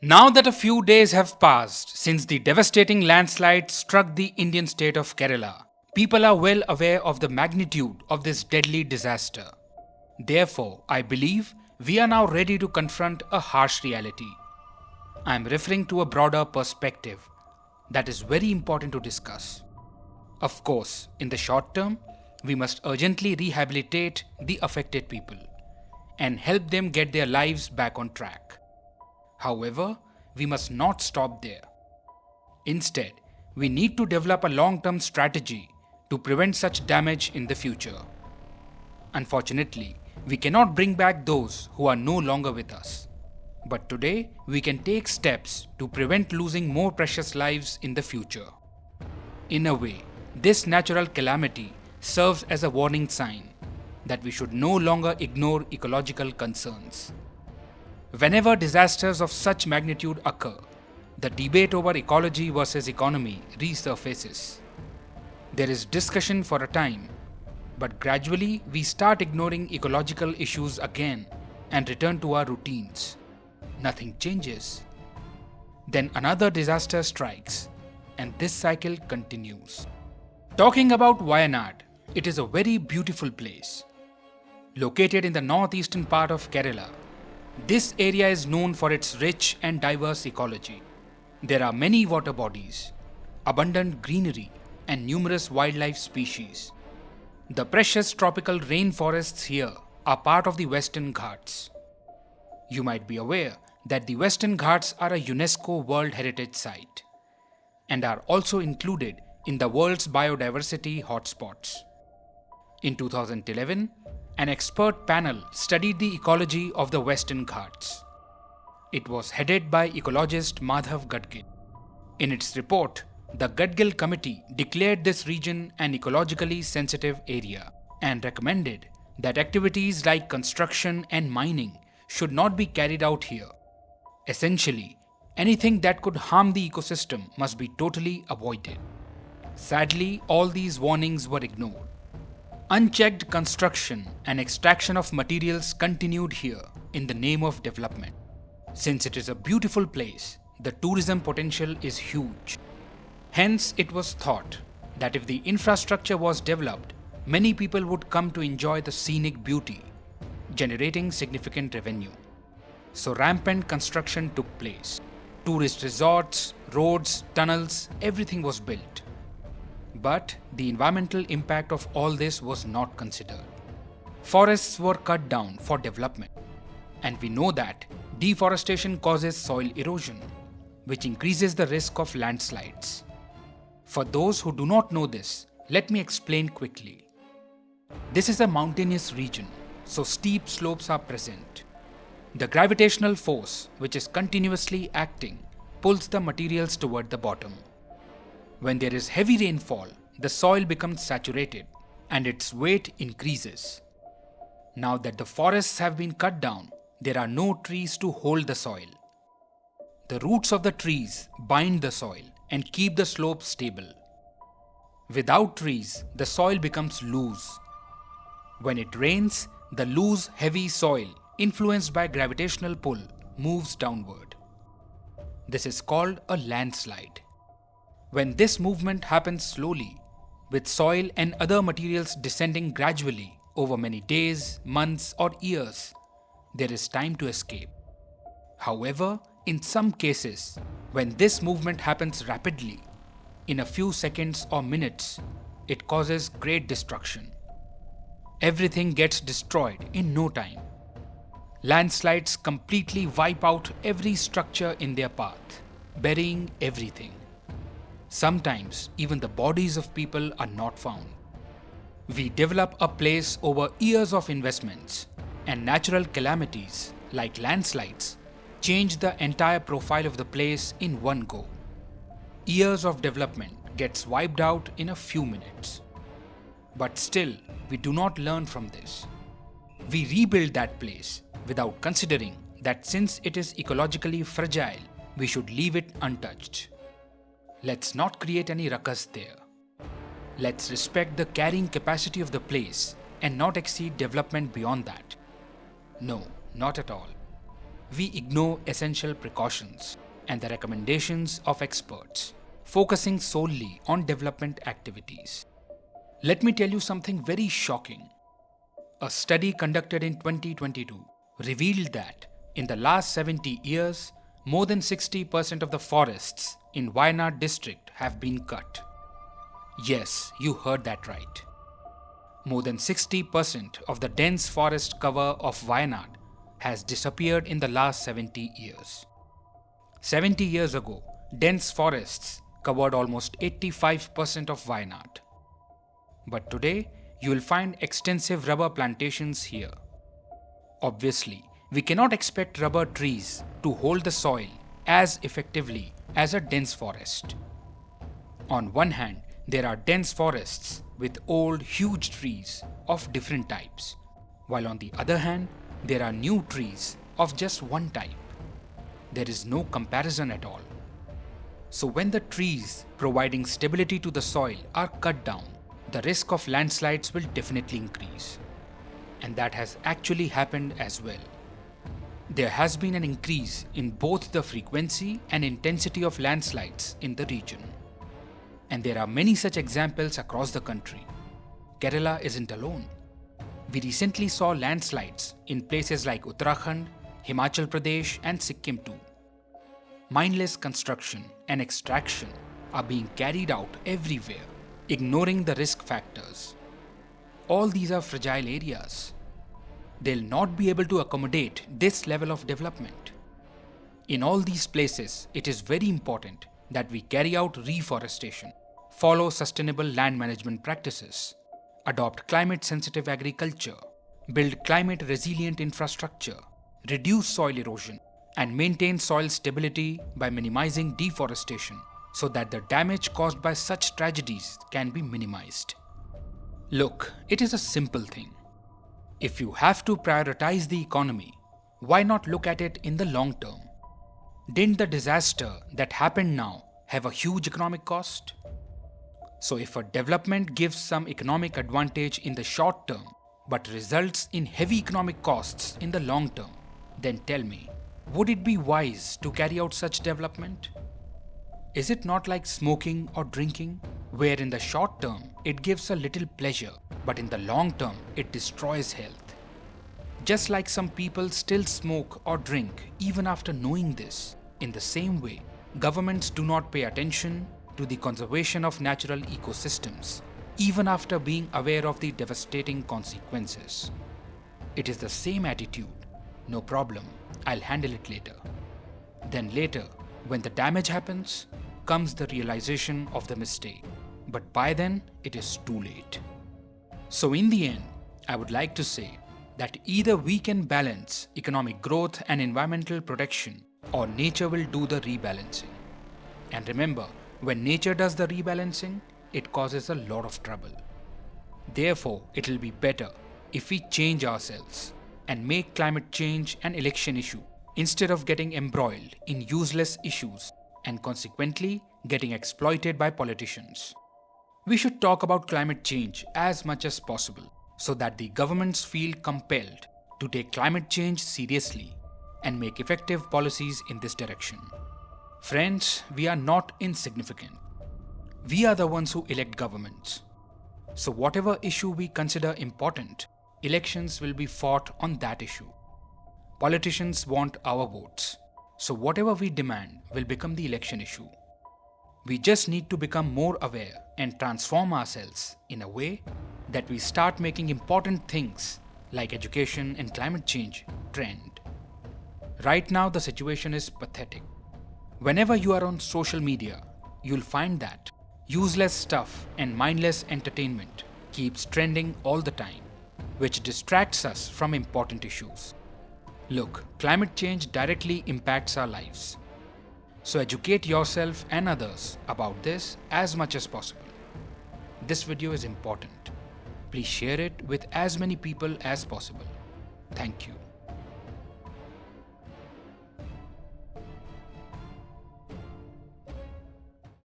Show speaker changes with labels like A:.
A: Now that a few days have passed since the devastating landslide struck the Indian state of Kerala, people are well aware of the magnitude of this deadly disaster. Therefore, I believe we are now ready to confront a harsh reality. I am referring to a broader perspective that is very important to discuss. Of course, in the short term, we must urgently rehabilitate the affected people and help them get their lives back on track. However, we must not stop there. Instead, we need to develop a long-term strategy to prevent such damage in the future. Unfortunately, we cannot bring back those who are no longer with us. But today, we can take steps to prevent losing more precious lives in the future. In a way, this natural calamity serves as a warning sign that we should no longer ignore ecological concerns. Whenever disasters of such magnitude occur, the debate over ecology versus economy resurfaces. There is discussion for a time, but gradually we start ignoring ecological issues again and return to our routines. Nothing changes. Then another disaster strikes, and this cycle continues. Talking about Wayanad, it is a very beautiful place. Located in the northeastern part of Kerala, this area is known for its rich and diverse ecology. There are many water bodies, abundant greenery, and numerous wildlife species. The precious tropical rainforests here are part of the Western Ghats. You might be aware that the Western Ghats are a UNESCO World Heritage Site and are also included in the world's biodiversity hotspots. In 2011, an expert panel studied the ecology of the Western Ghats. It was headed by ecologist Madhav Gadgil. In its report, the Gadgil Committee declared this region an ecologically sensitive area and recommended that activities like construction and mining should not be carried out here. Essentially, anything that could harm the ecosystem must be totally avoided. Sadly, all these warnings were ignored. Unchecked construction and extraction of materials continued here in the name of development. Since it is a beautiful place, the tourism potential is huge. Hence, it was thought that if the infrastructure was developed, many people would come to enjoy the scenic beauty, generating significant revenue. So rampant construction took place. Tourist resorts, roads, tunnels, everything was built. But the environmental impact of all this was not considered. Forests were cut down for development, and we know that deforestation causes soil erosion, which increases the risk of landslides. For those who do not know this, let me explain quickly. This is a mountainous region, so steep slopes are present. The gravitational force, which is continuously acting, pulls the materials toward the bottom. When there is heavy rainfall, the soil becomes saturated and its weight increases. Now that the forests have been cut down, there are no trees to hold the soil. The roots of the trees bind the soil and keep the slope stable. Without trees, the soil becomes loose. When it rains, the loose, heavy soil, influenced by gravitational pull, moves downward. This is called a landslide. When this movement happens slowly, with soil and other materials descending gradually over many days, months, or years, there is time to escape. However, in some cases, when this movement happens rapidly, in a few seconds or minutes, it causes great destruction. Everything gets destroyed in no time. Landslides completely wipe out every structure in their path, burying everything. Sometimes even the bodies of people are not found. We develop a place over years of investments, and natural calamities like landslides change the entire profile of the place in one go. Years of development gets wiped out in a few minutes. But still, we do not learn from this. We rebuild that place without considering that since it is ecologically fragile, we should leave it untouched. Let's not create any ruckus there. Let's respect the carrying capacity of the place and not exceed development beyond that. No, not at all. we ignore essential precautions and the recommendations of experts, focusing solely on development activities. Let me tell you something very shocking. A study conducted in 2022 revealed that in the last 70 years, more than 60% of the forests in Wayanad district have been cut. Yes, you heard that right. More than 60% of the dense forest cover of Wayanad has disappeared in the last 70 years. 70 years ago, dense forests covered almost 85% of Wayanad. But today, you will find extensive rubber plantations here. Obviously, we cannot expect rubber trees to hold the soil as effectively as a dense forest. On one hand, there are dense forests with old, huge trees of different types, while on the other hand, there are new trees of just one type. There is no comparison at all. So when the trees providing stability to the soil are cut down, the risk of landslides will definitely increase. And that has actually happened as well. There has been an increase in both the frequency and intensity of landslides in the region. And there are many such examples across the country. Kerala isn't alone. We recently saw landslides in places like Uttarakhand, Himachal Pradesh, and Sikkim too. Mindless construction and extraction are being carried out everywhere, ignoring the risk factors. All these are fragile areas. They'll not be able to accommodate this level of development. In all these places, it is very important that we carry out reforestation, follow sustainable land management practices, adopt climate-sensitive agriculture, build climate-resilient infrastructure, reduce soil erosion, and maintain soil stability by minimizing deforestation so that the damage caused by such tragedies can be minimized. Look, it is a simple thing. If you have to prioritize the economy, why not look at it in the long term? Didn't the disaster that happened now have a huge economic cost? So if a development gives some economic advantage in the short term but results in heavy economic costs in the long term, then tell me, would it be wise to carry out such development? Is it not like smoking or drinking, where in the short term it gives a little pleasure, but in the long term it destroys health? Just like some people still smoke or drink even after knowing this, in the same way, governments do not pay attention to the conservation of natural ecosystems, even after being aware of the devastating consequences. It is the same attitude. No problem, I'll handle it later. Then later, when the damage happens, comes the realization of the mistake. But by then, it is too late. So in the end, I would like to say that either we can balance economic growth and environmental protection, or nature will do the rebalancing. And remember, when nature does the rebalancing, it causes a lot of trouble. Therefore, it will be better if we change ourselves and make climate change an election issue instead of getting embroiled in useless issues and consequently getting exploited by politicians. We should talk about climate change as much as possible so that the governments feel compelled to take climate change seriously and make effective policies in this direction. Friends, we are not insignificant. We are the ones who elect governments. So whatever issue we consider important, elections will be fought on that issue. Politicians want our votes, so whatever we demand will become the election issue. We just need to become more aware and transform ourselves in a way that we start making important things like education and climate change trend. Right now the situation is pathetic. Whenever you are on social media, you'll find that useless stuff and mindless entertainment keeps trending all the time, which distracts us from important issues. Look, climate change directly impacts our lives. So educate yourself and others about this as much as possible. This video is important. Please share it with as many people as possible. Thank you.